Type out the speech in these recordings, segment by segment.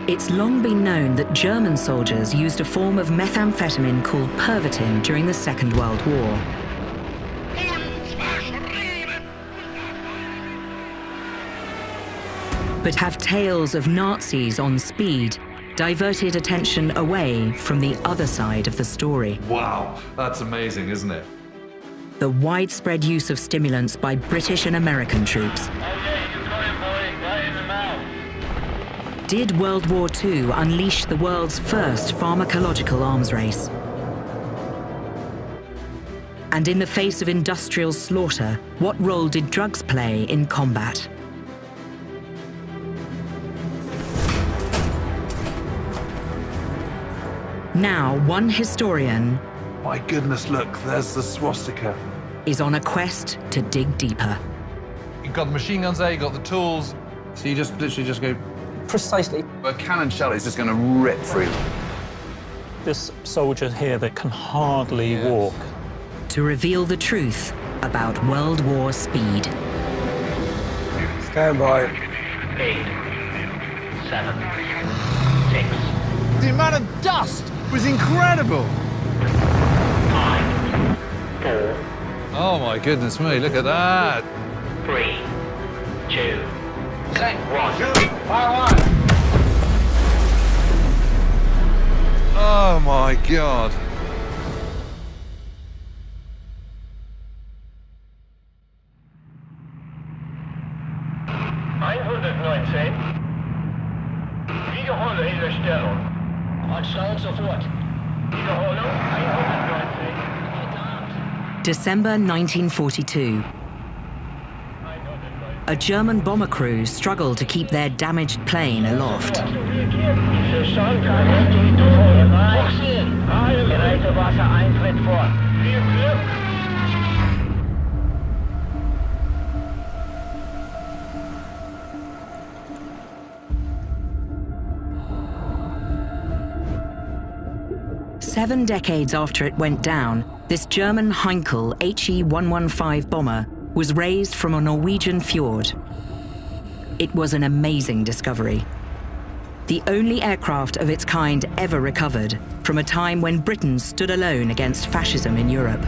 It's long been known that German soldiers used a form of methamphetamine called Pervitin during the Second World War. But have tales of Nazis on speed diverted attention away from the other side of the story? Wow, that's amazing, isn't it? The widespread use of stimulants by British and American troops. Did World War II unleash the world's first pharmacological arms race? And in the face of industrial slaughter, what role did drugs play in combat? Now, one historian My goodness, look, there's the swastika. is on a quest to dig deeper. You've got the machine guns there, you've got the tools. So you just literally just go... Precisely. A cannon shell is just going to rip through. This soldier here that can hardly walk. To reveal the truth about World War speed. Stand by. 8, 7, 6, The amount of dust was incredible. 5, 4, Oh my goodness me, look at that. 3, 2, 1. Oh my God. Wiederhole in der Stellung. Anschlag sofort. Wiederholung 119. December 1942. A German bomber crew struggled to keep their damaged plane aloft. Bereite Wassereintritt vor. Viel Glück. Seven decades after it went down, this German Heinkel HE-115 bomber was raised from a Norwegian fjord. It was an amazing discovery. The only aircraft of its kind ever recovered from a time when Britain stood alone against fascism in Europe.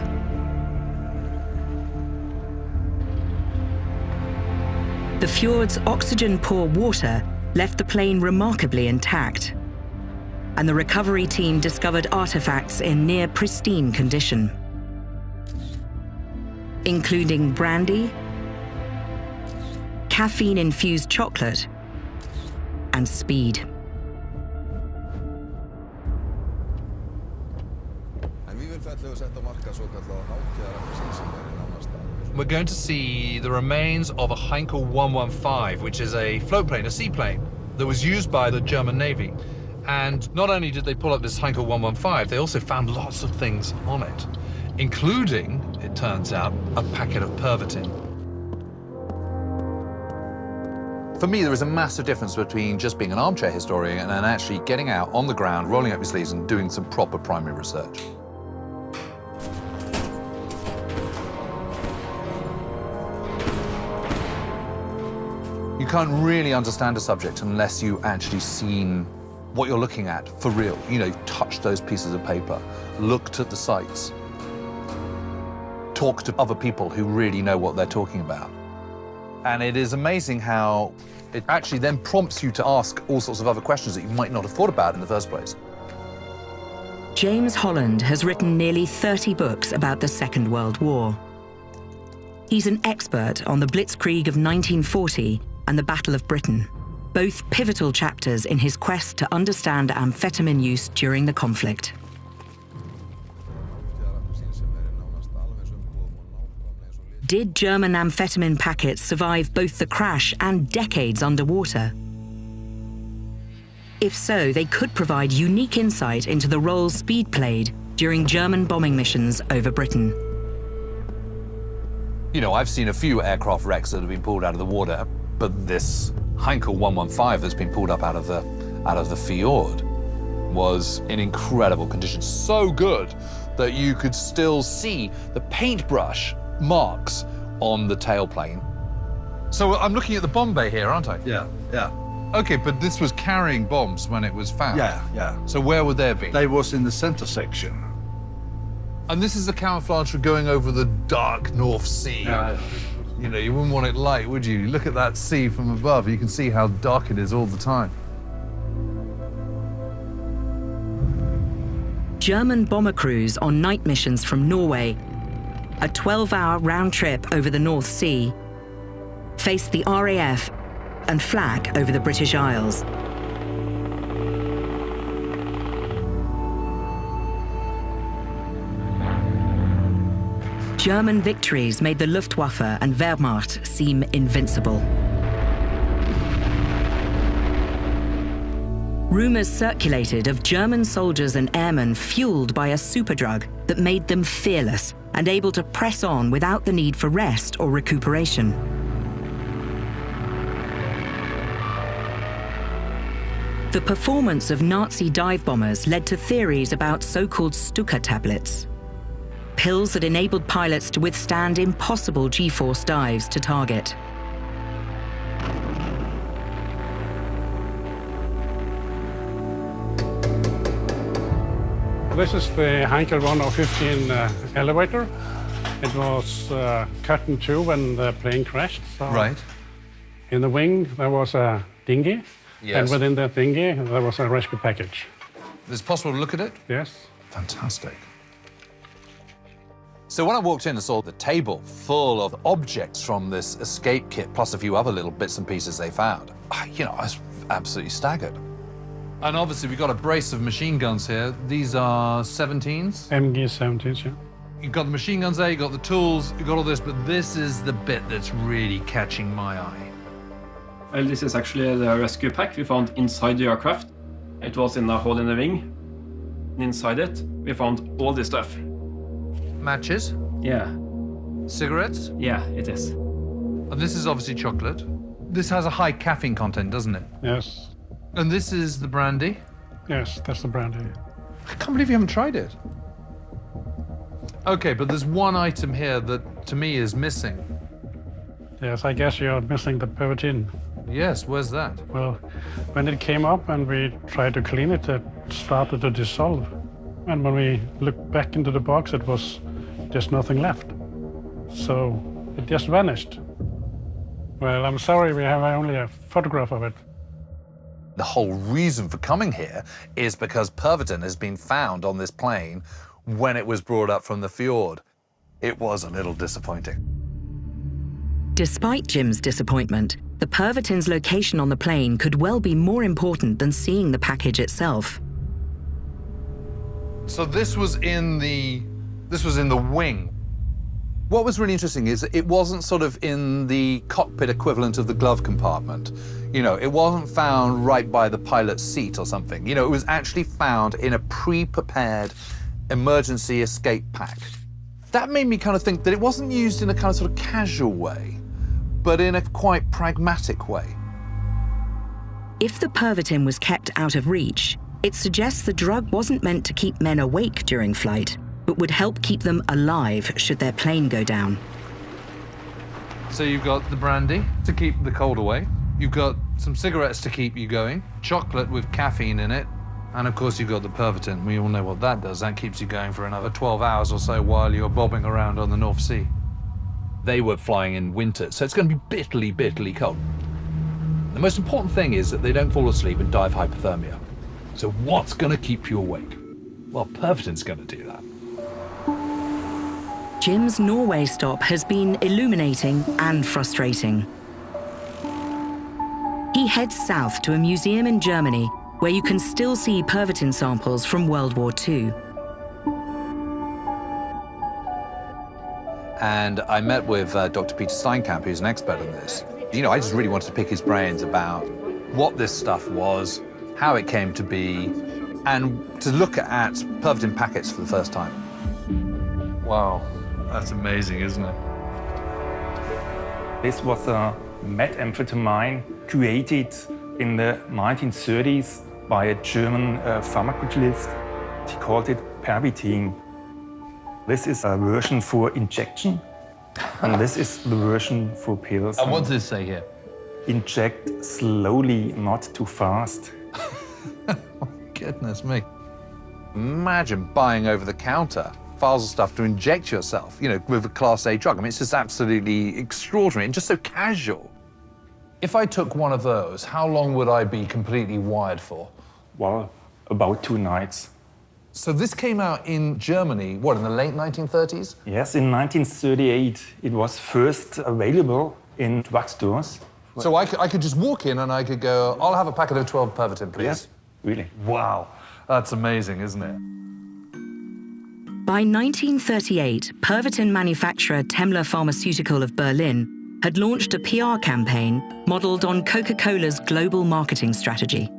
The fjord's oxygen-poor water left the plane remarkably intact, and the recovery team discovered artifacts in near pristine condition, including brandy, caffeine-infused chocolate, and speed. We're going to see the remains of a Heinkel 115, which is a float plane, a seaplane, that was used by the German Navy. And not only did they pull up this Heinkel 115, they also found lots of things on it, including, it turns out, a packet of Pervitin. For me, there is a massive difference between just being an armchair historian and actually getting out on the ground, rolling up your sleeves and doing some proper primary research. You can't really understand a subject unless you've actually seen what you're looking at for real. You know, touched those pieces of paper, looked at the sites, talked to other people who really know what they're talking about. And it is amazing how it actually then prompts you to ask all sorts of other questions that you might not have thought about in the first place. James Holland has written nearly 30 books about the Second World War. He's an expert on the Blitzkrieg of 1940 and the Battle of Britain, both pivotal chapters in his quest to understand amphetamine use during the conflict. Did German amphetamine packets survive both the crash and decades underwater? If so, they could provide unique insight into the role speed played during German bombing missions over Britain. You know, I've seen a few aircraft wrecks that have been pulled out of the water, but this Heinkel 115 that's been pulled up out of the fjord was in incredible condition. So good that you could still see the paintbrush marks on the tailplane. So I'm looking at the bomb bay here, aren't I? Yeah, yeah. Okay, but this was carrying bombs when it was found. Yeah. So where would they have been? They was in the center section. And this is the camouflage for going over the dark North Sea. Yeah. You know, you wouldn't want it light, would you? Look at that sea from above. You can see how dark it is all the time. German bomber crews on night missions from Norway, a 12-hour round trip over the North Sea, faced the RAF and flak over the British Isles. German victories made the Luftwaffe and Wehrmacht seem invincible. Rumors circulated of German soldiers and airmen fueled by a superdrug that made them fearless and able to press on without the need for rest or recuperation. The performance of Nazi dive bombers led to theories about so-called Stuka tablets, pills that enabled pilots to withstand impossible G-force dives to target. This is the Heinkel 1015 elevator. It was cut in two when the plane crashed. So Right. in the wing, there was a dinghy. Yes. And within that dinghy, there was a rescue package. Is it possible to look at it? Yes. Fantastic. So when I walked in and saw the table full of objects from this escape kit, plus a few other little bits and pieces they found, I was absolutely staggered. And obviously, we've got a brace of machine guns here. These are 17s. MG-17s, yeah. You've got the machine guns there, you've got the tools, you've got all this, but this is the bit that's really catching my eye. Well, this is actually the rescue pack we found inside the aircraft. It was in a hole in the wing. Inside it, we found all this stuff. Matches, Yeah, cigarettes, yeah, it is. and this is obviously chocolate. This has a high caffeine content, doesn't it? Yes. And this is the brandy. Yes, that's the brandy. I can't believe you haven't tried it. Okay, but there's one item here that, to me, is missing. Yes, I guess you're missing the Pervitin. Yes, where's that? Well, when it came up and we tried to clean it, it started to dissolve. And when we looked back into the box, it was just nothing left. So it just vanished. Well, I'm sorry, we have only a photograph of it. The whole reason for coming here is because Pervitin has been found on this plane when it was brought up from the fjord. It was a little disappointing. Despite Jim's disappointment, the Pervitin's location on the plane could well be more important than seeing the package itself. So this was in the wing. What was really interesting is it wasn't sort of in the cockpit equivalent of the glove compartment. It wasn't found right by the pilot's seat or something. It was actually found in a pre-prepared emergency escape pack. That made me kind of think that it wasn't used in a kind of sort of casual way, but in a quite pragmatic way. If the Pervitin was kept out of reach, it suggests the drug wasn't meant to keep men awake during flight, but would help keep them alive should their plane go down. So you've got the brandy to keep the cold away. You've got some cigarettes to keep you going, chocolate with caffeine in it, and of course you've got the Pervitin. We all know what that does. That keeps you going for another 12 hours or so while you're bobbing around on the North Sea. They were flying in winter, so it's going to be bitterly, bitterly cold. The most important thing is that they don't fall asleep and die of hypothermia. So what's going to keep you awake? Well, Pervitin's going to do that. Jim's Norway stop has been illuminating and frustrating. He heads south to a museum in Germany where you can still see Pervitin samples from World War II. And I met with Dr. Peter Steinkamp, who's an expert on this. I just really wanted to pick his brains about what this stuff was, how it came to be, and to look at Pervitin packets for the first time. Wow, that's amazing, isn't it? This was a methamphetamine created in the 1930s by a German pharmacologist. He called it Pervitin. This is a version for injection, and this is the version for pills. And what does it say here? inject slowly, not too fast. Goodness me. Imagine buying over the counter files of stuff to inject yourself, you know, with a Class A drug. I mean, it's just absolutely extraordinary and just so casual. If I took one of those, how long would I be completely wired for? Well, about 2 nights. So this came out in Germany, what, in the late 1930s? Yes, in 1938 it was first available in drugstores. So I could just walk in and I could go, I'll have a packet of 12 Pervitin, please. Yes, really. Wow, that's amazing, isn't it? By 1938, Pervitin manufacturer Temmler Pharmaceutical of Berlin had launched a PR campaign modelled on Coca-Cola's global marketing strategy.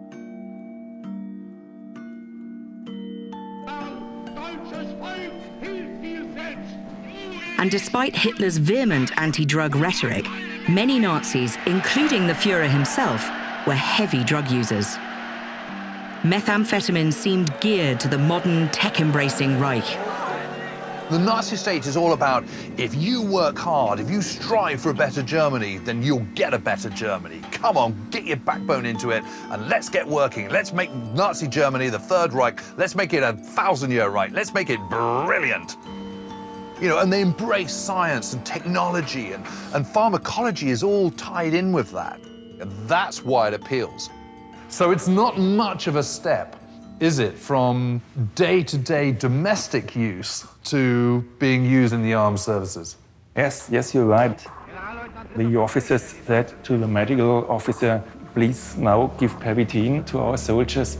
And despite Hitler's vehement anti-drug rhetoric, many Nazis, including the Führer himself, were heavy drug users. Methamphetamine seemed geared to the modern, tech-embracing Reich. The Nazi state is all about, if you work hard, if you strive for a better Germany, then you'll get a better Germany. Come on, get your backbone into it, and let's get working. Let's make Nazi Germany the Third Reich. Let's make it a 1,000-year Reich. Let's make it brilliant. You know, and they embrace science and technology, and pharmacology is all tied in with that. And that's why it appeals. So it's not much of a step, is it, from day-to-day domestic use to being used in the armed services? Yes, you're right. The officers said to the medical officer, please now give Pervitin to our soldiers.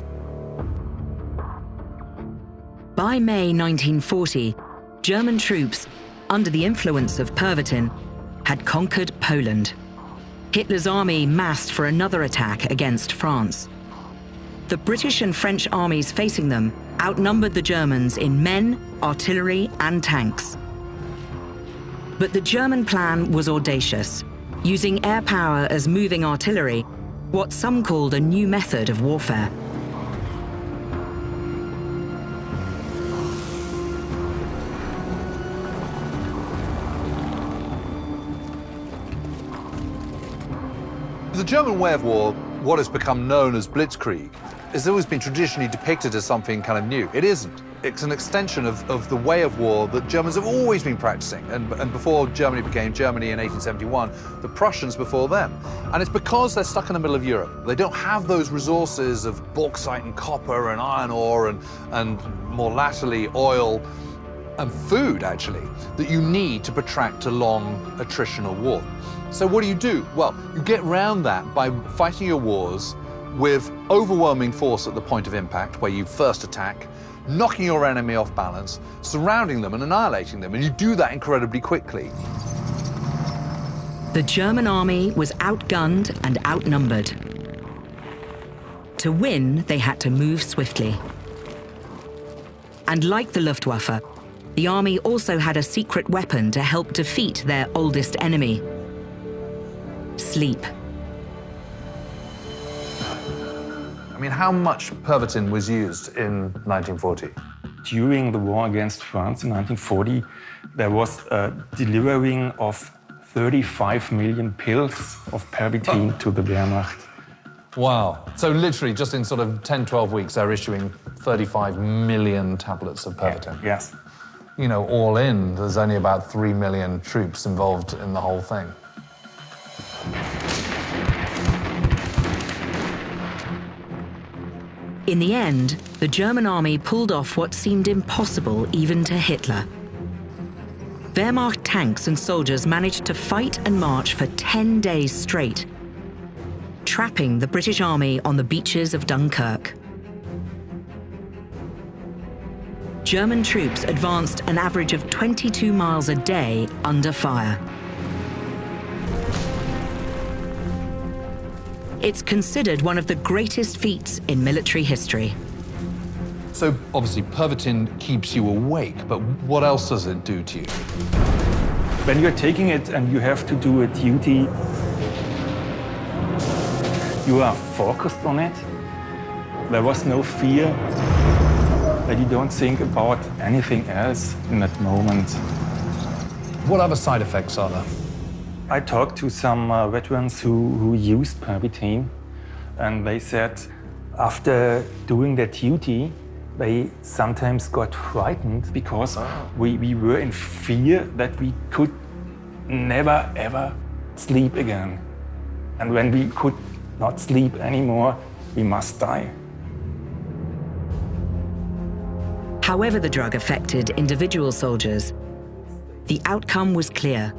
By May 1940, German troops, under the influence of Pervitin, had conquered Poland. Hitler's army massed for another attack against France. The British and French armies facing them outnumbered the Germans in men, artillery, and tanks. But the German plan was audacious, using air power as moving artillery, what some called a new method of warfare. The German way of war, what has become known as Blitzkrieg, has always been traditionally depicted as something kind of new. It isn't. It's an extension of the way of war that Germans have always been practicing. And before Germany became Germany in 1871, the Prussians before them. And it's because they're stuck in the middle of Europe. They don't have those resources of bauxite and copper and iron ore and more latterly oil and food, actually, that you need to protract a long attritional war. So what do? Well, you get around that by fighting your wars with overwhelming force at the point of impact, where you first attack, knocking your enemy off balance, surrounding them and annihilating them, and you do that incredibly quickly. The German army was outgunned and outnumbered. To win, they had to move swiftly. And like the Luftwaffe, the army also had a secret weapon to help defeat their oldest enemy: sleep. I mean, how much Pervitin was used in 1940? During the war against France in 1940, there was a delivering of 35 million pills of Pervitin to the Wehrmacht. Wow. So literally, just in sort of 10, 12 weeks, they're issuing 35 million tablets of Pervitin. Yeah, yes. You know, all in, there's only about 3 million troops involved in the whole thing. In the end, the German army pulled off what seemed impossible even to Hitler. Wehrmacht tanks and soldiers managed to fight and march for 10 days straight, trapping the British army on the beaches of Dunkirk. German troops advanced an average of 22 miles a day under fire. It's considered one of the greatest feats in military history. So obviously Pervitin keeps you awake, but what else does it do to you? When you're taking it and you have to do a duty, you are focused on it. There was no fear, that you don't think about anything else in that moment. What other side effects are there? I talked to some veterans who used pervitin, and they said after doing their duty, they sometimes got frightened because we were in fear that we could never ever sleep again. And when we could not sleep anymore, we must die. However the drug affected individual soldiers, the outcome was clear.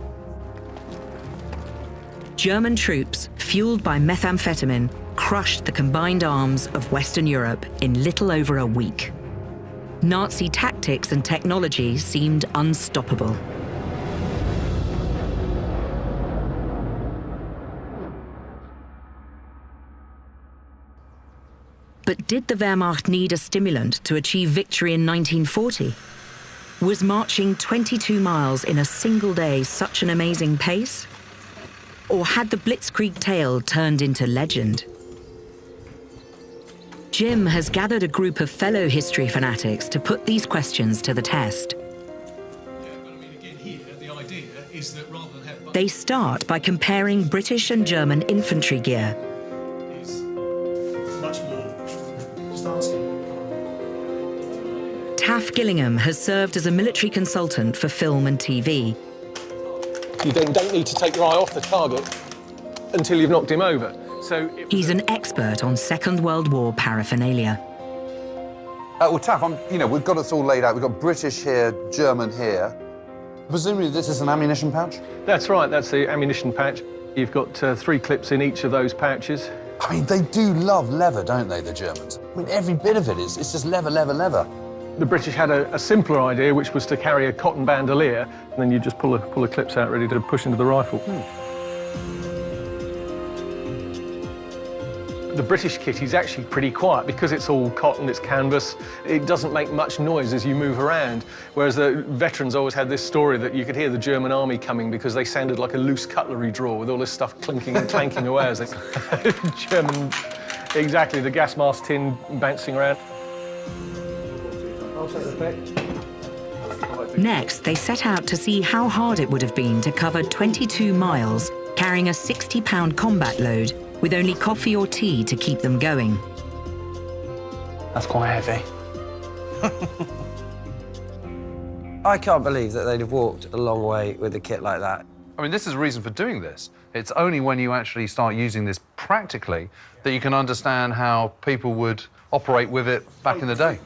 German troops, fueled by methamphetamine, crushed the combined arms of Western Europe in little over a week. Nazi tactics and technology seemed unstoppable. But did the Wehrmacht need a stimulant to achieve victory in 1940? Was marching 22 miles in a single day such an amazing pace? Or had the Blitzkrieg tale turned into legend? Jim has gathered a group of fellow history fanatics to put these questions to the test. They start by comparing British and German infantry gear. Taff Gillingham has served as a military consultant for film and TV. You then don't need to take your eye off the target until you've knocked him over. So He's an expert on Second World War paraphernalia. Well, Taff, we've got it all laid out. We've got British here, German here. Presumably this is an ammunition pouch? that's right, that's the ammunition pouch. You've got 3 clips in each of those pouches. I mean, they do love leather, don't they, the Germans? I mean, every bit of it is, it's just leather, leather, leather. The British had a simpler idea, which was to carry a cotton bandolier, and then you just pull the clips out ready to push into the rifle. The British kit is actually pretty quiet because it's all cotton, it's canvas. It doesn't make much noise as you move around, whereas the veterans always had this story that you could hear the German army coming because they sounded like a loose cutlery drawer with all this stuff clinking and clanking away as they... German, exactly, the gas mask tin bouncing around. Next, they set out to see how hard it would have been to cover 22 miles carrying a 60-pound combat load with only coffee or tea to keep them going. That's quite heavy. I can't believe that they'd have walked a long way with a kit like that. I mean, this is the reason for doing this. It's only when you actually start using this practically that you can understand how people would operate with it back in the day.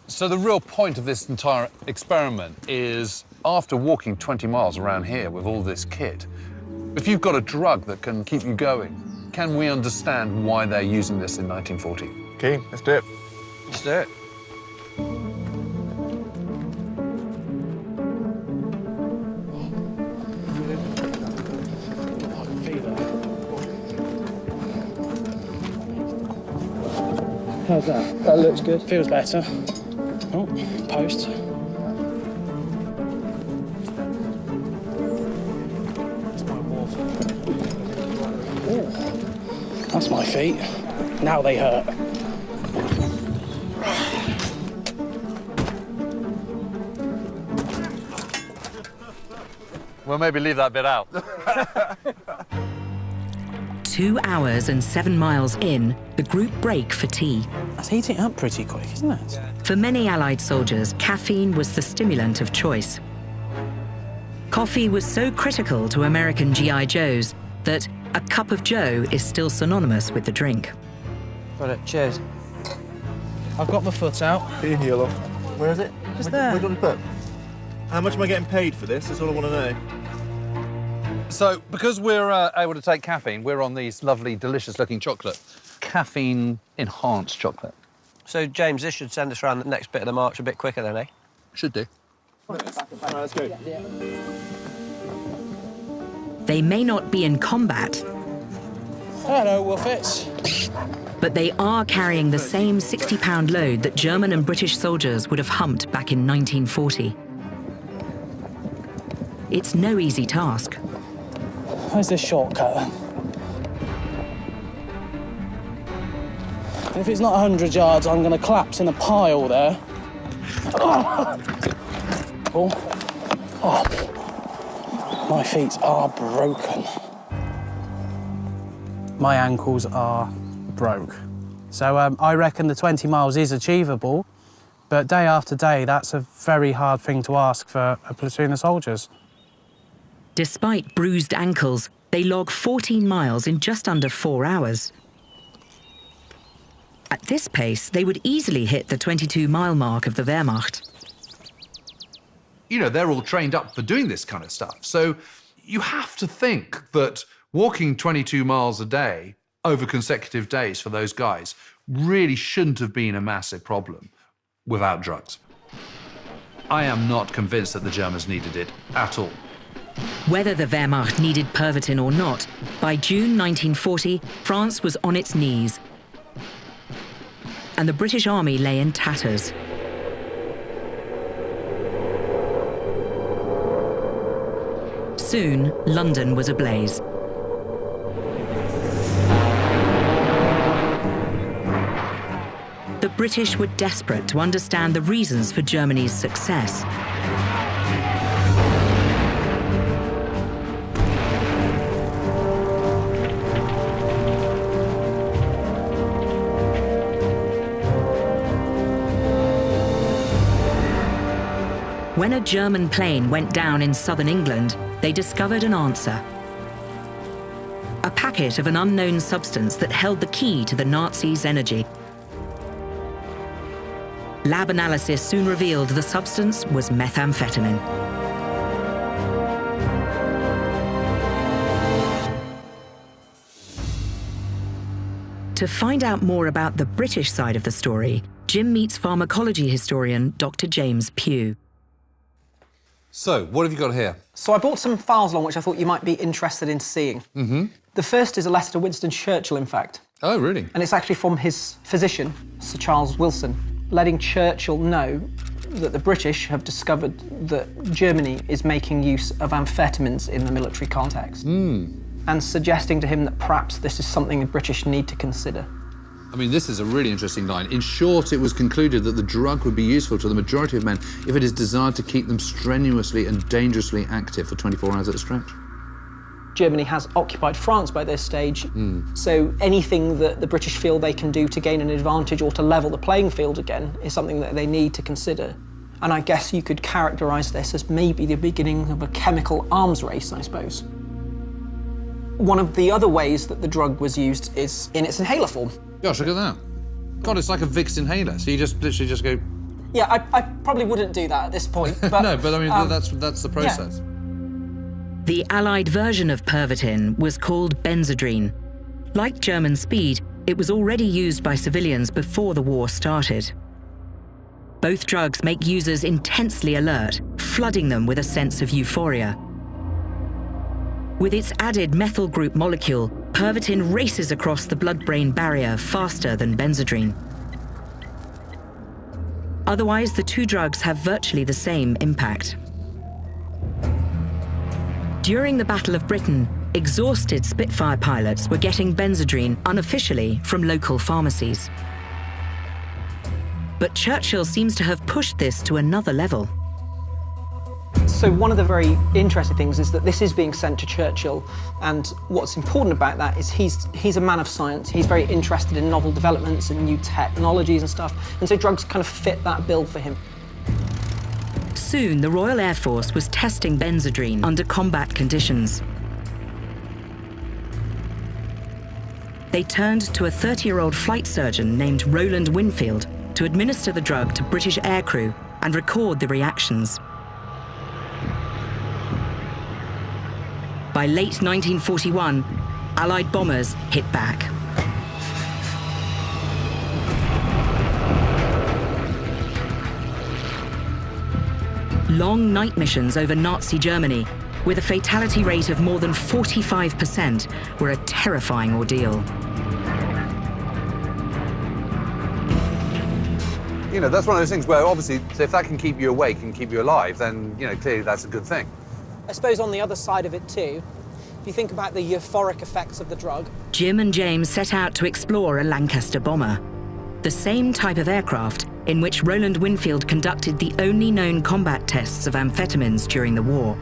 So the real point of this entire experiment is, after walking 20 miles around here with all this kit, if you've got a drug that can keep you going, can we understand why they're using this in 1940? Okay, let's do it. Let's do it. How's that? That looks good. Feels better. Oh, post. That's my feet. Now they hurt. Well, maybe leave that bit out. 2 hours and 7 miles in, the group break for tea. That's heating up pretty quick, isn't it? For many Allied soldiers, caffeine was the stimulant of choice. Coffee was so critical to American GI Joes that a cup of Joe is still synonymous with the drink. Got it. Cheers. I've got my foot out. In here, love. Where is it? Just there. Where do you want to put? How much am I getting paid for this? That's all I want to know. So, because we're able to take caffeine, we're on these lovely, delicious-looking chocolate. Caffeine-enhanced chocolate. So, James, this should send us around the next bit of the march a bit quicker then, eh? Should do. All right, let's go. They may not be in combat, Hello, Wolfits. but they are carrying the same 60-pound load that German and British soldiers would have humped back in 1940. It's no easy task. Where's this shortcut? If it's not 100 yards, I'm going to collapse in a pile there. Oh. Oh. My feet are broken. My ankles are broke. So I reckon the 20 miles is achievable, but day after day, that's a very hard thing to ask for a platoon of soldiers. Despite bruised ankles, they log 14 miles in just under 4 hours. At this pace, they would easily hit the 22-mile mark of the Wehrmacht. You know, they're all trained up for doing this kind of stuff. So you have to think that walking 22 miles a day over consecutive days for those guys really shouldn't have been a massive problem without drugs. I am not convinced that the Germans needed it at all. Whether the Wehrmacht needed Pervitin or not, by June 1940, France was on its knees, and the British Army lay in tatters. Soon, London was ablaze. The British were desperate to understand the reasons for Germany's success. When a German plane went down in southern England, they discovered an answer. A packet of an unknown substance that held the key to the Nazis' energy. Lab analysis soon revealed the substance was methamphetamine. To find out more about the British side of the story, Jim meets pharmacology historian Dr. James Pugh. So, what have you got here? So I brought some files along which I thought you might be interested in seeing. Mm-hmm. The first is a letter to Winston Churchill, in fact. Oh, really? And it's actually from his physician, Sir Charles Wilson, letting Churchill know that the British have discovered that Germany is making use of amphetamines in the military context. And suggesting to him that perhaps this is something the British need to consider. I mean, this is a really interesting line. In short, it was concluded that the drug would be useful to the majority of men if it is desired to keep them strenuously and dangerously active for 24 hours at a stretch. Germany has occupied France by this stage, so anything that the British feel they can do to gain an advantage or to level the playing field again is something that they need to consider. And I guess you could characterise this as maybe the beginning of a chemical arms race, I suppose. One of the other ways that the drug was used is in its inhaler form. Gosh, look at that. God, it's like a Vicks inhaler, so you just literally just go... Yeah, I probably wouldn't do that at this point, but... No, but I mean, that's the process. Yeah. The Allied version of Pervitin was called Benzedrine. Like German speed, it was already used by civilians before the war started. Both drugs make users intensely alert, flooding them with a sense of euphoria. With its added methyl group molecule, Pervitin races across the blood-brain barrier faster than Benzedrine. Otherwise, the two drugs have virtually the same impact. During the Battle of Britain, exhausted Spitfire pilots were getting Benzedrine unofficially from local pharmacies. But Churchill seems to have pushed this to another level. So one of the very interesting things is that this is being sent to Churchill, and what's important about that is he's a man of science. He's very interested in novel developments and new technologies and stuff, and so drugs kind of fit that bill for him. Soon, the Royal Air Force was testing Benzedrine under combat conditions. They turned to a 30-year-old flight surgeon named Roland Winfield to administer the drug to British aircrew and record the reactions. By late 1941, Allied bombers hit back. Long night missions over Nazi Germany, with a fatality rate of more than 45%, were a terrifying ordeal. You know, that's one of those things where obviously, so if that can keep you awake and keep you alive, then, you know, clearly that's a good thing. I suppose on the other side of it too, if you think about the euphoric effects of the drug. Jim and James set out to explore a Lancaster bomber, the same type of aircraft in which Roland Winfield conducted the only known combat tests of amphetamines during the war.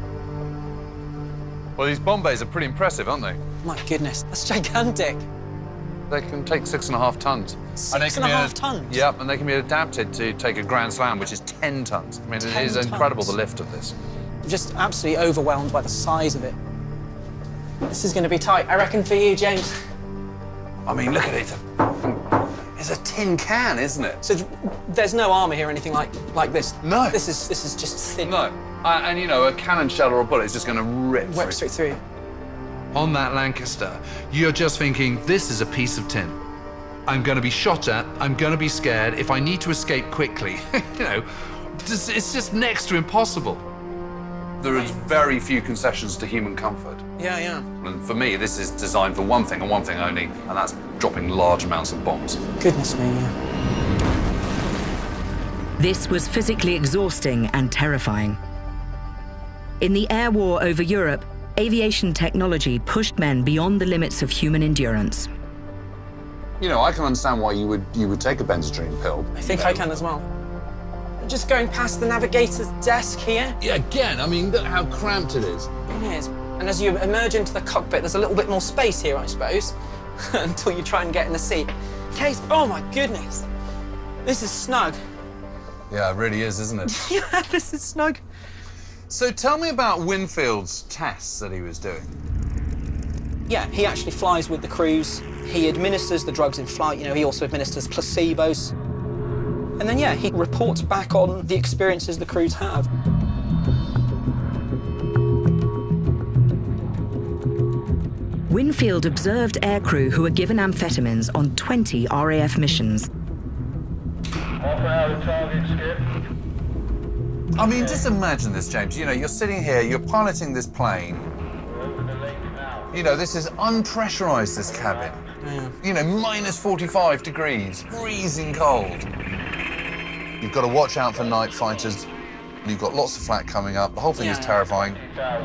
Well, these bomb bays are pretty impressive, aren't they? My goodness, that's gigantic. They can take 6.5 tons. 6.5 tons? Yep, and they can be adapted to take a Grand Slam, which is 10 tons. I mean, it is incredible, the lift of this. I'm just absolutely overwhelmed by the size of it. This is going to be tight, I reckon, for you, James. I mean, look at it. It's a tin can, isn't it? So there's no armour here or anything like this? No. This is just thin. No. And, you know, a cannon shell or a bullet is just going to rip straight through. On that Lancaster, you're just thinking, this is a piece of tin. I'm going to be shot at, I'm going to be scared, if I need to escape quickly, you know, it's just next to impossible. There is very few concessions to human comfort. Yeah, yeah. And for me, this is designed for one thing and one thing only, and that's dropping large amounts of bombs. Goodness me, yeah. This was physically exhausting and terrifying. In the air war over Europe, aviation technology pushed men beyond the limits of human endurance. You know, I can understand why you would take a Benzedrine pill. I think I can as well. Just going past the navigator's desk here. Yeah, again, I mean, look how cramped it is. It is. And as you emerge into the cockpit, there's a little bit more space here, I suppose, until you try and get in the seat. Case, oh my goodness. This is snug. Yeah, it really is, isn't it? Yeah, this is snug. So tell me about Winfield's tests that he was doing. Yeah, he actually flies with the crews. He administers the drugs in flight. You know, he also administers placebos. And then, yeah, he reports back on the experiences the crews have. Winfield observed aircrew who were given amphetamines on 20 RAF missions. Half an hour to target, Skip. I mean, just imagine this, James. You know, you're sitting here, you're piloting this plane. You know, this is unpressurized, this cabin. Yeah. You know, minus 45 degrees, freezing cold. You've got to watch out for night fighters. You've got lots of flak coming up. The whole thing is terrifying. Down.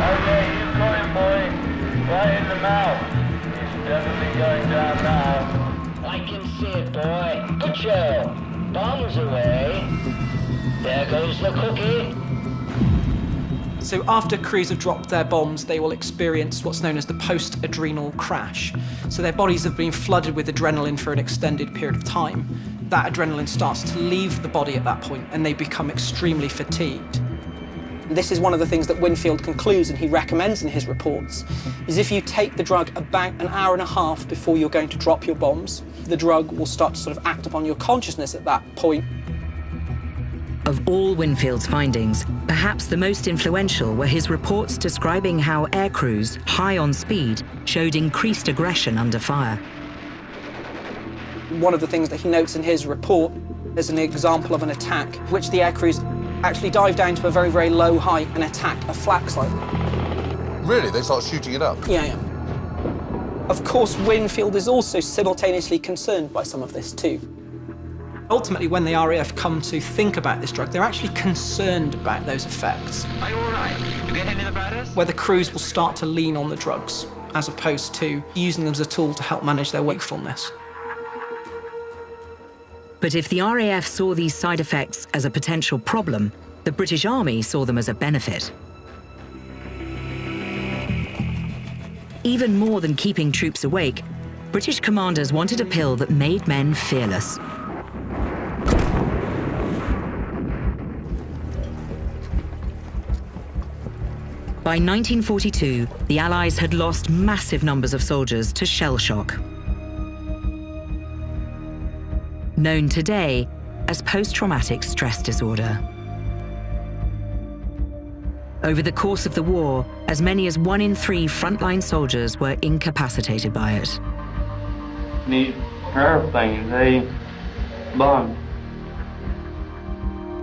Oh, yeah, he's going, boy. Right in the mouth. He's definitely going down now. I can see it, boy. Good show. Bombs away. There goes the cookie. So after crews have dropped their bombs, they will experience what's known as the post-adrenal crash. So their bodies have been flooded with adrenaline for an extended period of time. That adrenaline starts to leave the body at that point, and they become extremely fatigued. This is one of the things that Winfield concludes and he recommends in his reports, is if you take the drug about an hour and a half before you're going to drop your bombs, the drug will start to sort of act upon your consciousness at that point. Of all Winfield's findings, perhaps the most influential were his reports describing how aircrews, high on speed, showed increased aggression under fire. One of the things that he notes in his report is an example of an attack which the aircrews actually dive down to a very, very low height and attack a flak site. Really? They start shooting it up? Yeah, yeah. Of course, Winfield is also simultaneously concerned by some of this too. Ultimately, when the RAF come to think about this drug, they're actually concerned about those effects. Are you all right? You get any of the batters? Where the crews will start to lean on the drugs, as opposed to using them as a tool to help manage their wakefulness. But if the RAF saw these side effects as a potential problem, the British Army saw them as a benefit. Even more than keeping troops awake, British commanders wanted a pill that made men fearless. By 1942, the Allies had lost massive numbers of soldiers to shell shock, known today as post-traumatic stress disorder. Over the course of the war, as many as 1 in 3 frontline soldiers were incapacitated by it. These airplanes, they bomb.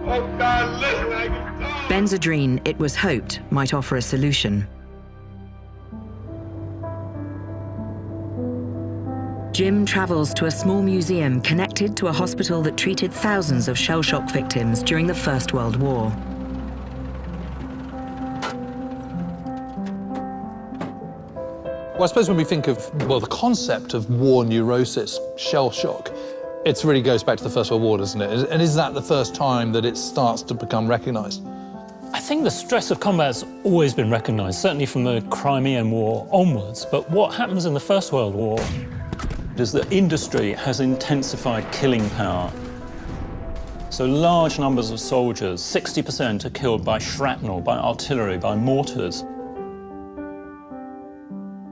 Oh God, listen, I can talk. Benzedrine, it was hoped, might offer a solution. Jim travels to a small museum connected to a hospital that treated thousands of shell shock victims during the First World War. Well, I suppose when we think of, well, the concept of war neurosis, shell shock, it really goes back to the First World War, doesn't it? And is that the first time that it starts to become recognised? I think the stress of combat's always been recognised, certainly from the Crimean War onwards. But what happens in the First World War is that industry has intensified killing power. So large numbers of soldiers, 60% are killed by shrapnel, by artillery, by mortars.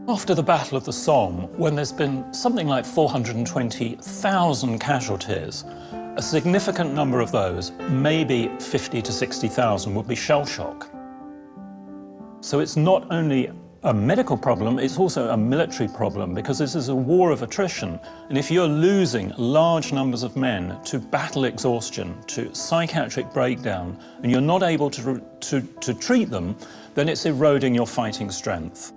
After the Battle of the Somme, when there's been something like 420,000 casualties, a significant number of those, maybe 50 to 60,000, would be shell shock. So it's not only a medical problem, it's also a military problem, because this is a war of attrition. And if you're losing large numbers of men to battle exhaustion, to psychiatric breakdown, and you're not able to treat them, then it's eroding your fighting strength.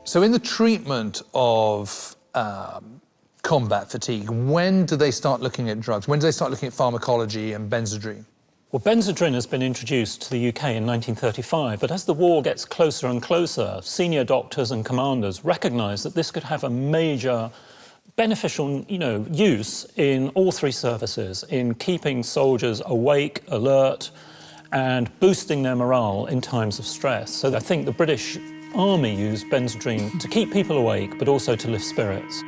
So in the treatment of combat fatigue, when do they start looking at drugs? When do they start looking at pharmacology and Benzedrine? Well, Benzedrine has been introduced to the UK in 1935, but as the war gets closer and closer, senior doctors and commanders recognise that this could have a major beneficial, use in all three services, in keeping soldiers awake, alert, and boosting their morale in times of stress. So I think the British Army used Benzedrine to keep people awake, but also to lift spirits.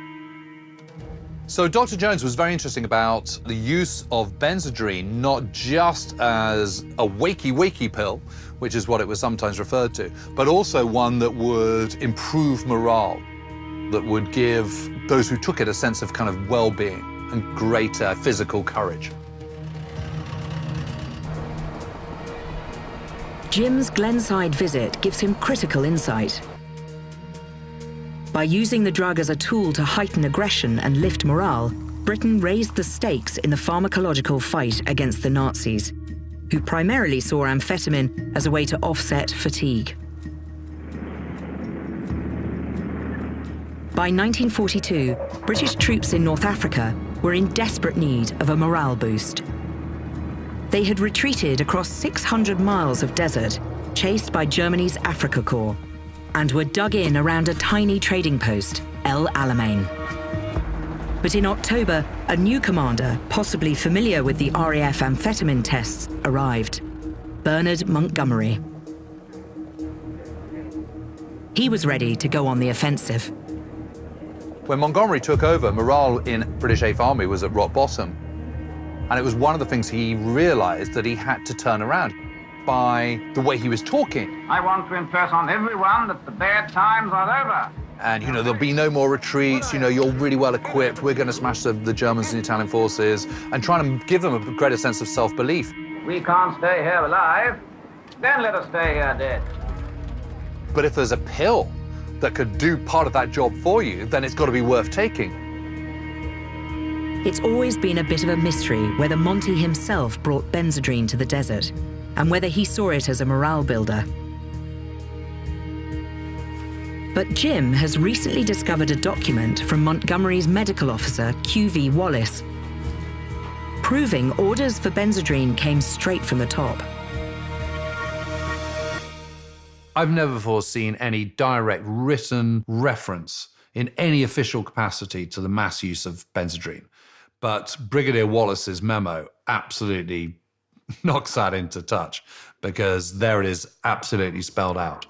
So Dr. Jones was very interesting about the use of Benzedrine, not just as a wakey pill, which is what it was sometimes referred to, but also one that would improve morale, that would give those who took it a sense of kind of well-being and greater physical courage. Jim's Glenside visit gives him critical insight. By using the drug as a tool to heighten aggression and lift morale, Britain raised the stakes in the pharmacological fight against the Nazis, who primarily saw amphetamine as a way to offset fatigue. By 1942, British troops in North Africa were in desperate need of a morale boost. They had retreated across 600 miles of desert, chased by Germany's Afrika Korps, and were dug in around a tiny trading post, El Alamein. But in October, a new commander, possibly familiar with the RAF amphetamine tests, arrived, Bernard Montgomery. He was ready to go on the offensive. When Montgomery took over, morale in British 8th Army was at rock bottom. And it was one of the things he realized that he had to turn around by the way he was talking. I want to impress on everyone that the bad times are over. And, there'll be no more retreats, you're really well equipped, we're going to smash the Germans and the Italian forces, and trying to give them a greater sense of self-belief. We can't stay here alive, then let us stay here dead. But if there's a pill that could do part of that job for you, then it's got to be worth taking. It's always been a bit of a mystery whether Monty himself brought Benzedrine to the desert, and whether he saw it as a morale builder. But Jim has recently discovered a document from Montgomery's medical officer, Q.V. Wallace, proving orders for Benzedrine came straight from the top. I've never before seen any direct written reference in any official capacity to the mass use of Benzedrine. But Brigadier Wallace's memo absolutely knocks that into touch, because there it is absolutely spelled out.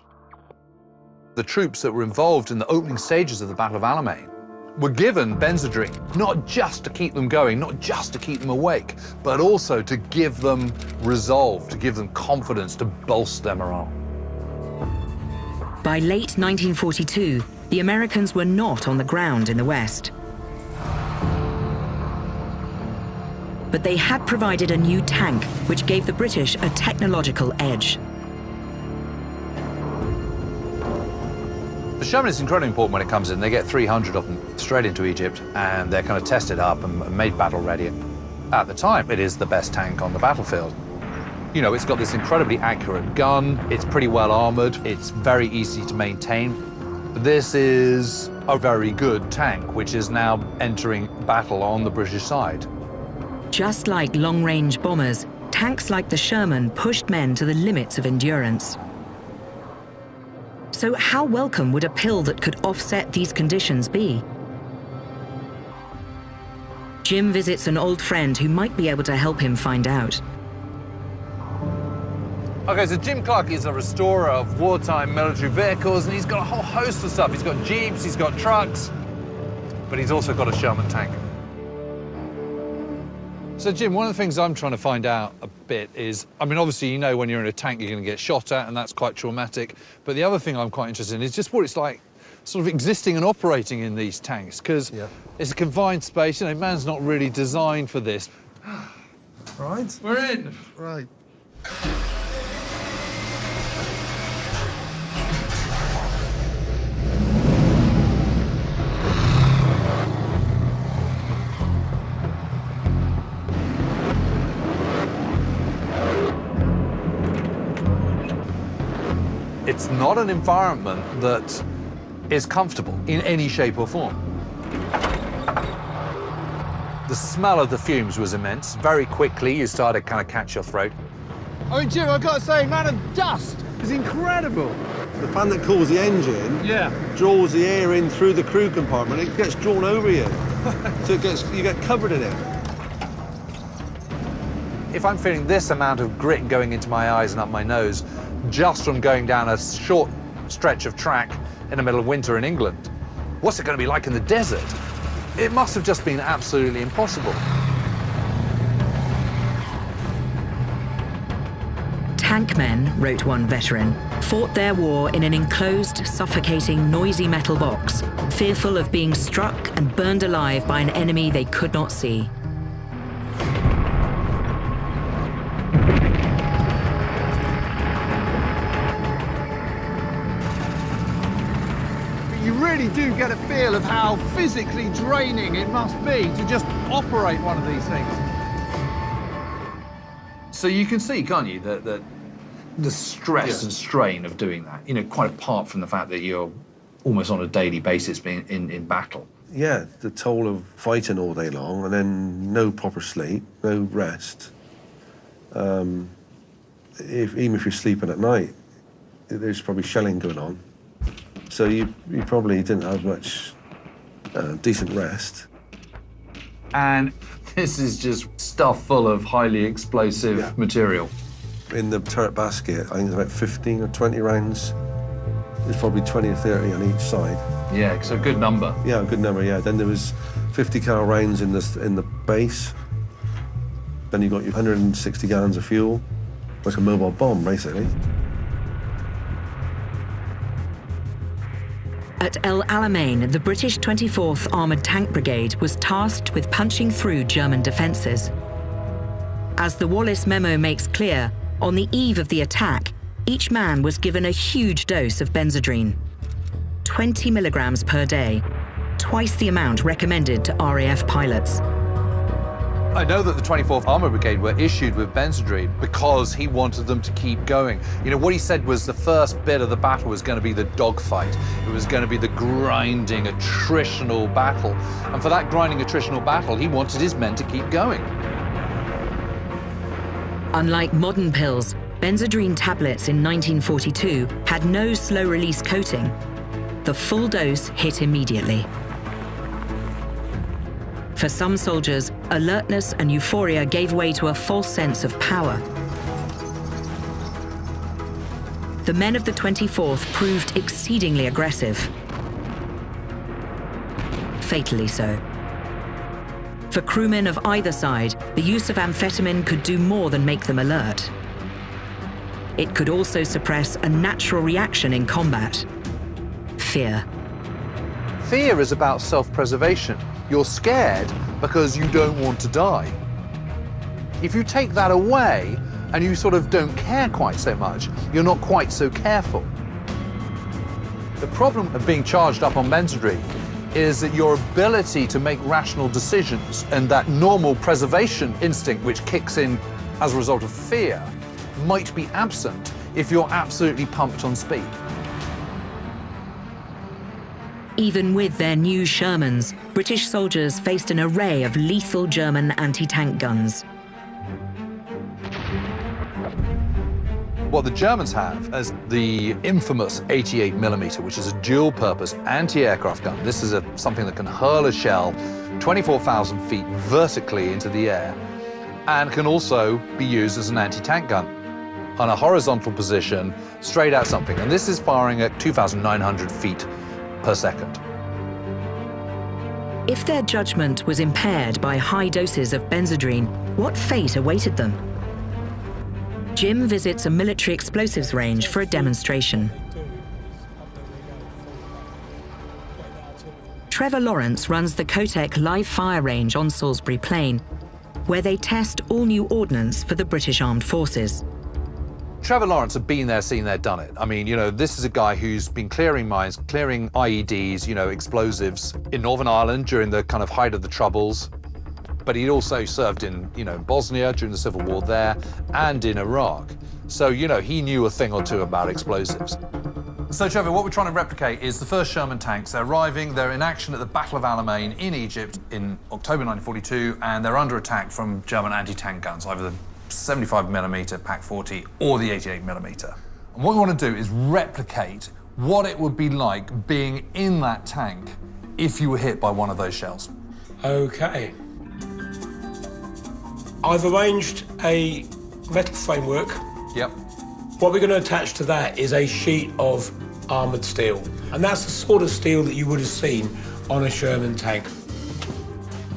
The troops that were involved in the opening stages of the Battle of Alamein were given Benzedrine, not just to keep them going, not just to keep them awake, but also to give them resolve, to give them confidence, to bolster their morale. By late 1942, the Americans were not on the ground in the West. But they had provided a new tank, which gave the British a technological edge. The Sherman is incredibly important when it comes in. They get 300 of them straight into Egypt, and they're kind of tested up and made battle ready. At the time, it is the best tank on the battlefield. It's got this incredibly accurate gun, it's pretty well armored, it's very easy to maintain. This is a very good tank, which is now entering battle on the British side. Just like long-range bombers, tanks like the Sherman pushed men to the limits of endurance. So how welcome would a pill that could offset these conditions be? Jim visits an old friend who might be able to help him find out. Okay, so Jim Clark is a restorer of wartime military vehicles, and he's got a whole host of stuff. He's got jeeps, he's got trucks, but he's also got a Sherman tank. So, Jim, one of the things I'm trying to find out a bit is, I mean, obviously, you know when you're in a tank, you're going to get shot at, and that's quite traumatic. But the other thing I'm quite interested in is just what it's like sort of existing and operating in these tanks, because it's a confined space. You know, man's not really designed for this. Right. We're in. Right. It's not an environment that is comfortable in any shape or form. The smell of the fumes was immense. Very quickly, you started to kind of catch your throat. I mean, Jim, I've got to say, man, of dust is incredible. The fan that cools the engine draws the air in through the crew compartment. It gets drawn over you. So you get covered in it. If I'm feeling this amount of grit going into my eyes and up my nose, just from going down a short stretch of track in the middle of winter in England, what's it going to be like in the desert? It must have just been absolutely impossible. Tank men, wrote one veteran, fought their war in an enclosed, suffocating, noisy metal box, fearful of being struck and burned alive by an enemy they could not see. You really do get a feel of how physically draining it must be to just operate one of these things. So you can see, can't you, that the stress and strain of doing that, you know, quite apart from the fact that you're almost on a daily basis being in battle. Yeah, the toll of fighting all day long and then no proper sleep, no rest. Even if you're sleeping at night, there's probably shelling going on. So you probably didn't have much decent rest. And this is just stuff full of highly explosive material. In the turret basket, I think there's about 15 or 20 rounds. There's probably 20 or 30 on each side. Yeah, so a good number. Yeah, a good number, yeah. Then there was 50 cal rounds in the base. Then you got your 160 gallons of fuel, like a mobile bomb, basically. At El Alamein, the British 24th Armoured Tank Brigade was tasked with punching through German defences. As the Wallace memo makes clear, on the eve of the attack, each man was given a huge dose of benzodrine. 20 milligrams per day, twice the amount recommended to RAF pilots. I know that the 24th Armoured Brigade were issued with benzodrine because he wanted them to keep going. You know, what he said was the first bit of the battle was going to be the dogfight. It was going to be the grinding, attritional battle. And for that grinding, attritional battle, he wanted his men to keep going. Unlike modern pills, benzodrine tablets in 1942 had no slow-release coating. The full dose hit immediately. For some soldiers, alertness and euphoria gave way to a false sense of power. The men of the 24th proved exceedingly aggressive. Fatally so. For crewmen of either side, the use of amphetamine could do more than make them alert. It could also suppress a natural reaction in combat: fear. Fear is about self-preservation. You're scared because you don't want to die. If you take that away and you sort of don't care quite so much, you're not quite so careful. The problem of being charged up on benzodrine is that your ability to make rational decisions and that normal preservation instinct which kicks in as a result of fear might be absent if you're absolutely pumped on speed. Even with their new Shermans, British soldiers faced an array of lethal German anti-tank guns. What the Germans have is the infamous 88mm, which is a dual-purpose anti-aircraft gun. This is something that can hurl a shell 24,000 feet vertically into the air and can also be used as an anti-tank gun. on a horizontal position, straight at something. And this is firing at 2,900 feet per second. If their judgment was impaired by high doses of benzodrine, what fate awaited them? Jim visits a military explosives range for a demonstration. Trevor Lawrence runs the Kotek live fire range on Salisbury Plain, where they test all new ordnance for the British Armed Forces. Trevor Lawrence had been there, seen there, done it. I mean, you know, this is a guy who's been clearing mines, clearing IEDs, you know, explosives in Northern Ireland during the kind of height of the Troubles. But he'd also served in, you know, Bosnia during the Civil War there and in Iraq. So, you know, he knew a thing or two about explosives. So, Trevor, what we're trying to replicate is the first Sherman tanks. They're arriving, they're in action at the Battle of Alamein in Egypt in October 1942, and they're under attack from German anti-tank guns, either the 75mm PaK-40 or the 88mm. And what we want to do is replicate what it would be like being in that tank if you were hit by one of those shells. OK. I've arranged a metal framework. Yep. What we're going to attach to that is a sheet of armoured steel. And that's the sort of steel that you would have seen on a Sherman tank.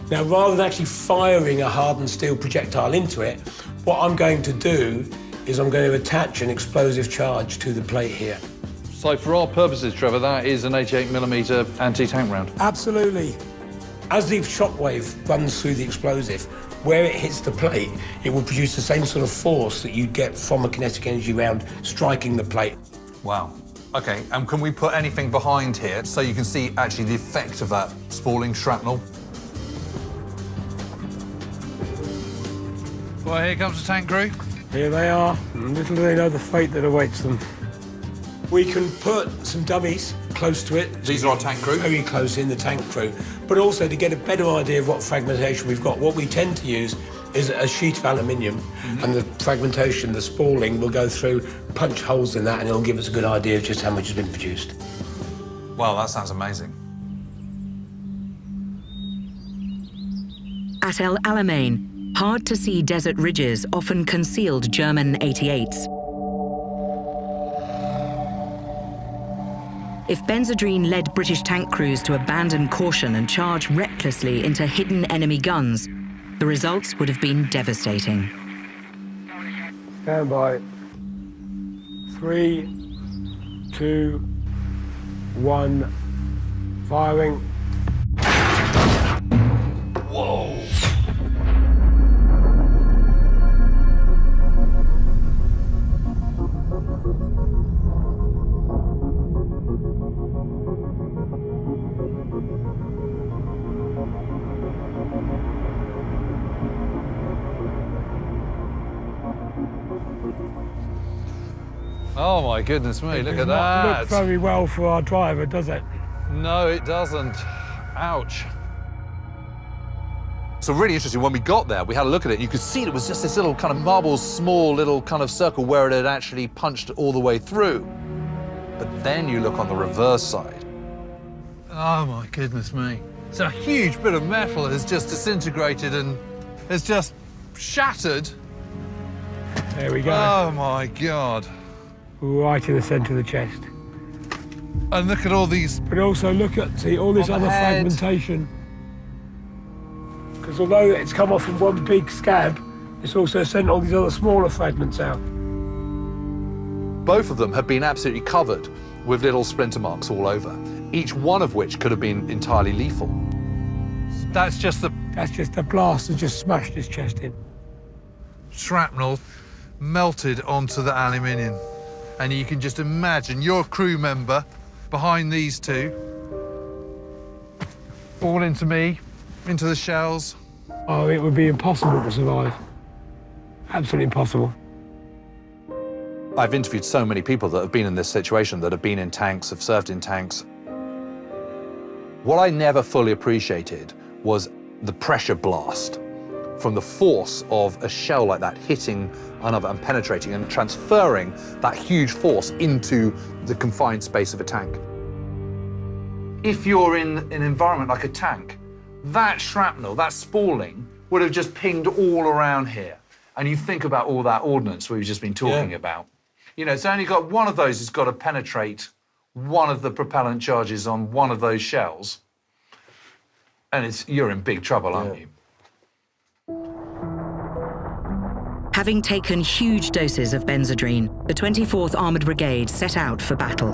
Now, rather than actually firing a hardened steel projectile into it, what I'm going to do is I'm going to attach an explosive charge to the plate here. So for our purposes, Trevor, that is an 88mm anti-tank round? Absolutely. As the shockwave runs through the explosive, where it hits the plate, it will produce the same sort of force that you'd get from a kinetic energy round striking the plate. Wow. OK, and can we put anything behind here so you can see actually the effect of that spalling shrapnel? Well, here comes the tank crew. Here they are, and little do they know the fate that awaits them. We can put some dummies close to it. These are our tank crew? Very close in, the tank crew. But also to get a better idea of what fragmentation we've got, what we tend to use is a sheet of aluminium, and the fragmentation, the spalling, will go through, punch holes in that, and it'll give us a good idea of just how much has been produced. Well, that sounds amazing. At El Alamein, hard-to-see desert ridges often concealed German 88s. If benzodrine led British tank crews to abandon caution and charge recklessly into hidden enemy guns, the results would have been devastating. Stand by. 3, 2, 1, firing. Whoa! Oh my goodness me, look at that. It does not look very well for our driver, does it? No, it doesn't. Ouch. So really interesting, when we got there, we had a look at it, you could see it was just this little kind of marble, small little kind of circle where it had actually punched all the way through. But then you look on the reverse side. Oh my goodness me. So a huge bit of metal has just disintegrated and has just shattered. There we go. Oh my God. Right in the centre of the chest. And look at all these. But also look at, see, all this other fragmentation. Because although it's come off in one big scab, it's also sent all these other smaller fragments out. Both of them have been absolutely covered with little splinter marks all over, each one of which could have been entirely lethal. That's just the blast that just smashed his chest in. Shrapnel melted onto the aluminium. And you can just imagine your crew member behind these two fall into me, into the shells. Oh, it would be impossible to survive. Absolutely impossible. I've interviewed so many people that have been in this situation, that have been in tanks, have served in tanks. What I never fully appreciated was the pressure blast from the force of a shell like that hitting another and penetrating and transferring that huge force into the confined space of a tank. If you're in an environment like a tank, that shrapnel, that spalling, would have just pinged all around here. and you think about all that ordnance we've just been talking about. You know, it's only got one of those has got to penetrate one of the propellant charges on one of those shells, and you're in big trouble, aren't you? Having taken huge doses of benzodrine, the 24th Armoured Brigade set out for battle.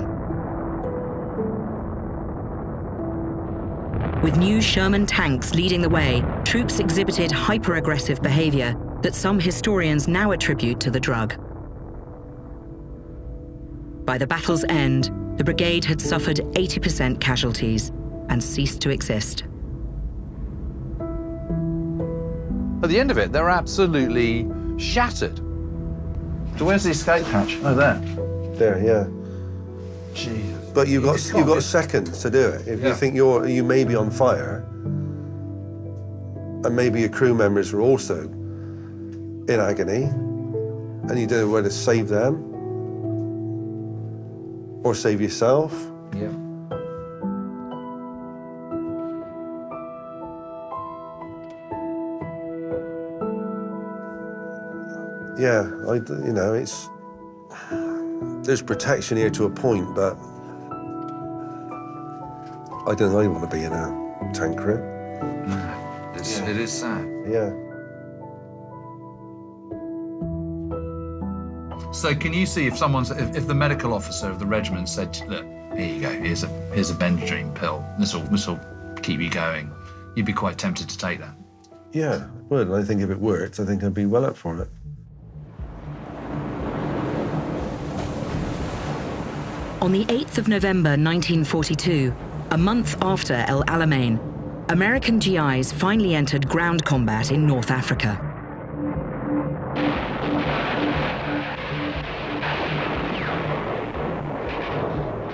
With new Sherman tanks leading the way, troops exhibited hyper-aggressive behaviour that some historians now attribute to the drug. By the battle's end, the brigade had suffered 80% casualties and ceased to exist. At the end of it, they're absolutely shattered. So where's the escape hatch? Oh, there. There, yeah. Jesus. But you've got seconds to do it. If you think you may be on fire, and maybe your crew members are also in agony, and you don't know whether to save them or save yourself. Yeah. Yeah, you know, there's protection here to a point, but I don't know, I want to be in a tank crew. No, it is sad. Yeah. So can you see if if the medical officer of the regiment said, look, here you go, here's a benzodrine pill, this will keep you going, you'd be quite tempted to take that? Yeah, I would. I think if it worked, I think I'd be well up for it. On the 8th of November 1942, a month after El Alamein, American GIs finally entered ground combat in North Africa.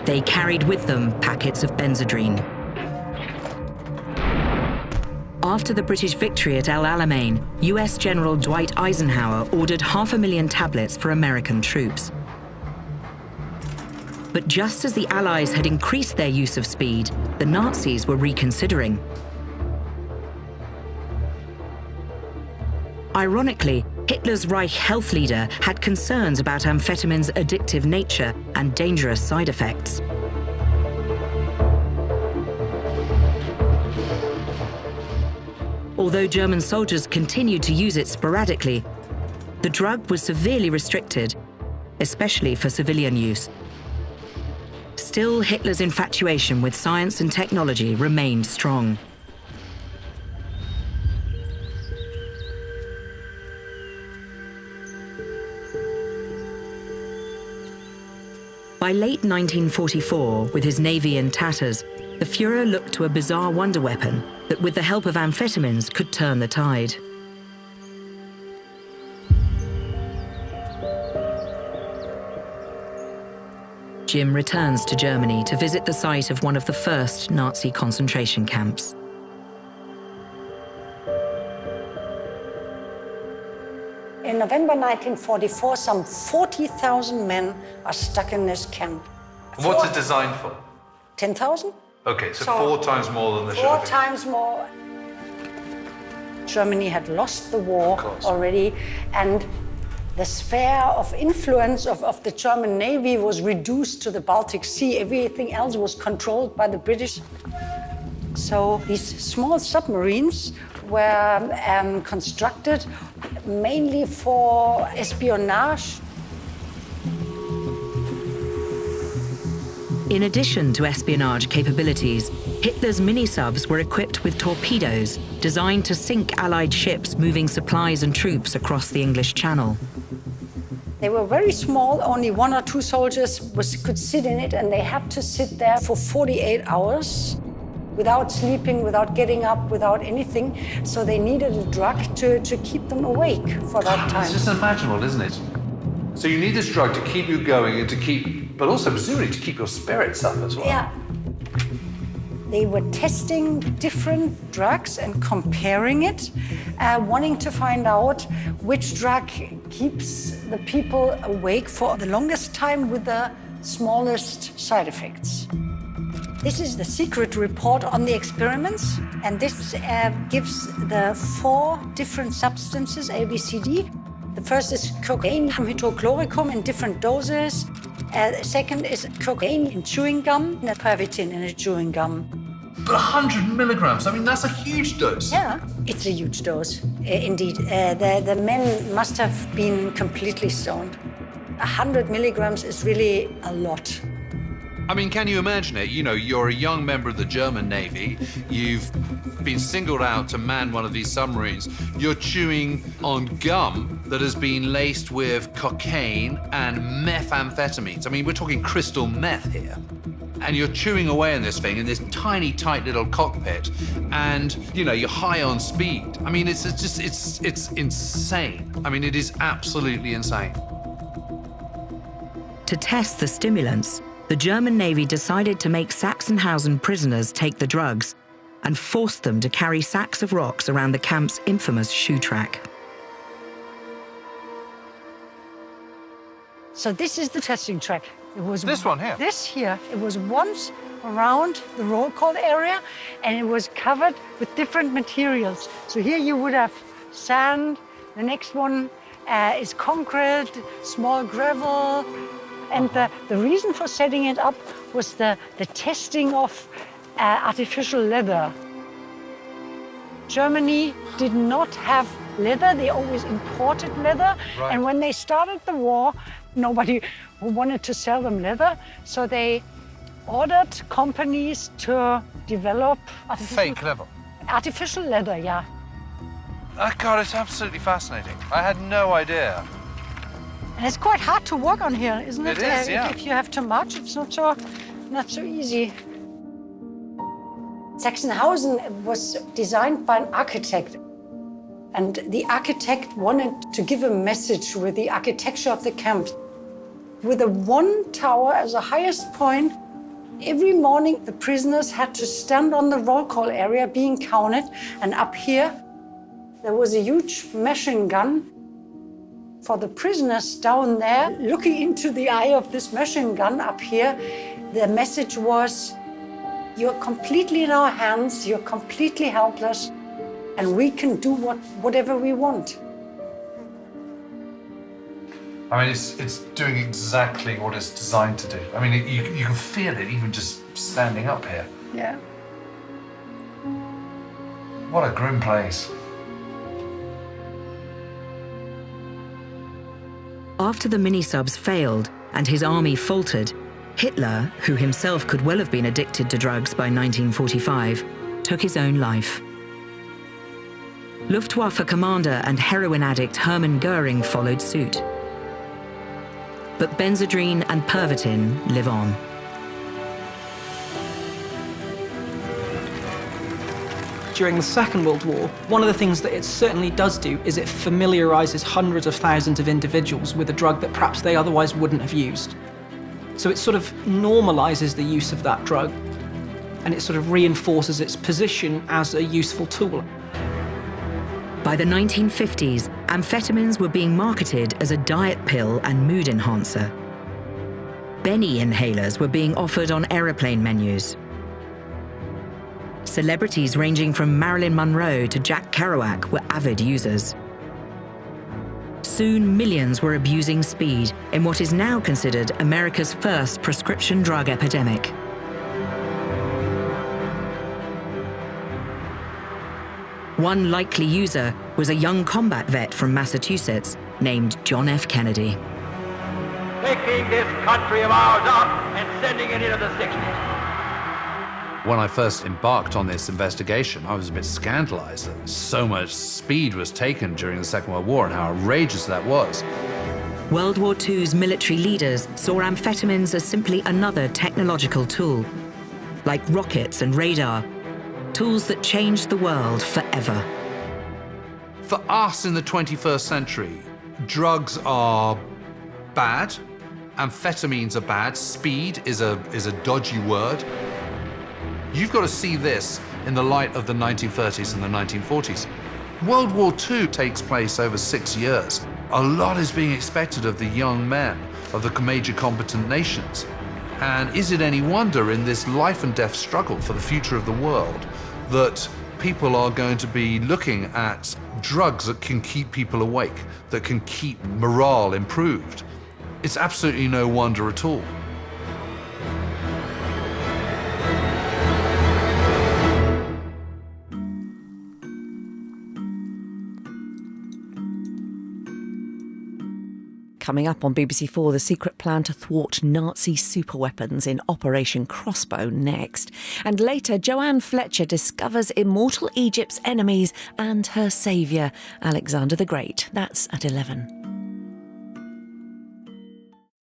They carried with them packets of benzodrine. After the British victory at El Alamein, US General Dwight Eisenhower ordered 500,000 tablets for American troops. But just as the Allies had increased their use of speed, the Nazis were reconsidering. Ironically, Hitler's Reich health leader had concerns about amphetamine's addictive nature and dangerous side effects. Although German soldiers continued to use it sporadically, the drug was severely restricted, especially for civilian use. Still, Hitler's infatuation with science and technology remained strong. By late 1944, with his navy in tatters, the Führer looked to a bizarre wonder weapon that, with the help of amphetamines, could turn the tide. Jim returns to Germany to visit the site of one of the first Nazi concentration camps. In November 1944, some 40,000 men are stuck in this camp. What's it designed for? 10,000? Okay, so 4 times more than the show. 4 times more. Germany had lost the war already, and the sphere of influence of the German Navy was reduced to the Baltic Sea. Everything else was controlled by the British. So these small submarines were constructed mainly for espionage. In addition to espionage capabilities, Hitler's mini-subs were equipped with torpedoes designed to sink Allied ships moving supplies and troops across the English Channel. They were very small, only 1 or 2 soldiers could sit in it, and they had to sit there for 48 hours without sleeping, without getting up, without anything. So they needed a drug to keep them awake for that time. It's just unimaginable, isn't it? So you need this drug to keep you going and but also presumably to keep your spirits up as well. Yeah. They were testing different drugs and comparing it, wanting to find out which drug keeps the people awake for the longest time with the smallest side effects. This is the secret report on the experiments, and this gives the 4 different substances, A, B, C, D, The first is cocaine, hydrochloricum in different doses. The second is cocaine in chewing gum, and pervitin in a chewing gum. But 100 milligrams, I mean, that's a huge dose. Yeah, it's a huge dose, indeed. The men must have been completely stoned. 100 milligrams is really a lot. I mean, can you imagine it? You know, you're a young member of the German Navy. You've been singled out to man one of these submarines. You're chewing on gum that has been laced with cocaine and methamphetamines. I mean, we're talking crystal meth here. And you're chewing away on this thing in this tiny, tight little cockpit, and, you know, you're high on speed. I mean, it's insane. I mean, it is absolutely insane. To test the stimulants, the German Navy decided to make Sachsenhausen prisoners take the drugs and forced them to carry sacks of rocks around the camp's infamous shoe track. So this is the testing track. It was this one here? This here. It was once around the roll call area, and it was covered with different materials. So here you would have sand. The next one is concrete, small gravel. And the reason for setting it up was the testing of artificial leather. Germany did not have leather. They always imported leather. Right. And when they started the war, nobody wanted to sell them leather. So they ordered companies to develop Fake leather. Artificial leather, yeah. Oh, God, it's absolutely fascinating. I had no idea. And it's quite hard to work on here, isn't it? It is, yeah. If you have too much, it's not so easy. Sachsenhausen was designed by an architect. And the architect wanted to give a message with the architecture of the camp. With the one tower as the highest point, every morning the prisoners had to stand on the roll call area being counted. And up here, there was a huge machine gun. For the prisoners down there, looking into the eye of this machine gun up here, the message was, you're completely in our hands, you're completely helpless, and we can do whatever we want. I mean, it's doing exactly what it's designed to do. I mean, you can feel it even just standing up here. Yeah. What a grim place. After the mini-subs failed and his army faltered, Hitler, who himself could well have been addicted to drugs by 1945, took his own life. Luftwaffe commander and heroin addict Hermann Goering followed suit. But Benzedrine and Pervitin live on. During the Second World War, one of the things that it certainly does do is it familiarises hundreds of thousands of individuals with a drug that perhaps they otherwise wouldn't have used. So it sort of normalises the use of that drug, and it sort of reinforces its position as a useful tool. By the 1950s, amphetamines were being marketed as a diet pill and mood enhancer. Benny inhalers were being offered on aeroplane menus. Celebrities ranging from Marilyn Monroe to Jack Kerouac were avid users. Soon, millions were abusing speed in what is now considered America's first prescription drug epidemic. One likely user was a young combat vet from Massachusetts named John F. Kennedy. Picking this country of ours up and sending it into the 60s. When I first embarked on this investigation, I was a bit scandalized that so much speed was taken during the Second World War and how outrageous that was. World War II's military leaders saw amphetamines as simply another technological tool, like rockets and radar, tools that changed the world forever. For us in the 21st century, drugs are bad, amphetamines are bad, speed is a dodgy word. You've got to see this in the light of the 1930s and the 1940s. World War II takes place over 6 years. A lot is being expected of the young men of the major combatant nations. And is it any wonder in this life and death struggle for the future of the world that people are going to be looking at drugs that can keep people awake, that can keep morale improved. It's absolutely no wonder at all. Coming up on BBC4, the secret plan to thwart Nazi superweapons in Operation Crossbow next. And later, Joanne Fletcher discovers immortal Egypt's enemies and her saviour, Alexander the Great. That's at 11.